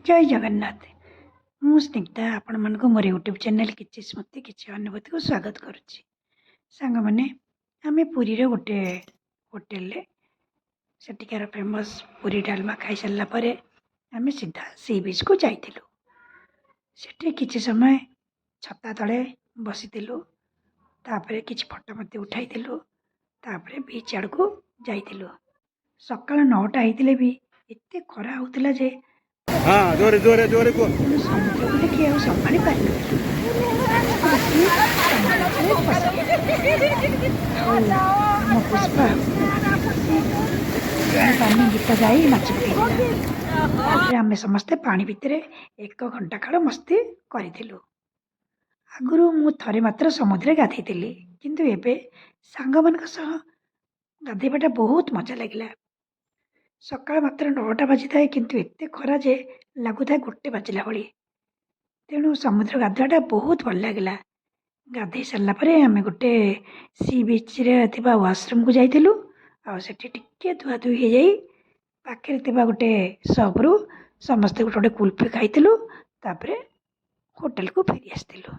जय जगन्नाथ। मु स्निग्धा आपण मन को मोर यूट्यूब चैनल किछि स्मृति किछि अनुभूति को स्वागत करुच्ची। सांग मैंने आम पुरी रे गोटे होटेल सेठिकार फेमस पूरी डालमा खाई सारा पर आम सीधा सी बीच को जाइलु। सेठी किछि समय छता तले बसिलु, तापर किछि फोटो मते उठाइलु, तापर बीच आड़ को जाइलु। सकाळ 9टा होइतिले भी एते खरा होउतिला जे हाँ जोरे जोरे जोरे को तेणु समुद्र को देखि आउ संभाळी पारिलु। मो पुष्पा पानी गीत गाई नाच पकेइला। आम समस्ते पानी भितर 1 घंटा काल मस्ती करूँ। आगु मु थरे मात्र समुद्र गाधेली, किंतु एबे सांग मान गाधेबाटा बहुत मजा लगिला। सकाळ मात्र 9टा बाजी थाए, किंतु एते खरा जे लगुता 1 बाजिला भली। तेणु समुद्र गाधुआटा बहुत भल लगिला। गाधे सारा पर आम गोटे सी बीच रे थिबा वाशरूम को जाइलु। आ सेठी टिके धुआ धुई हो जाई पाखे थिबा गोटे सब्रु समस्ते गोटे गोटे कुल्फी खाइलु, तापर होटेल को फेरी आसलु।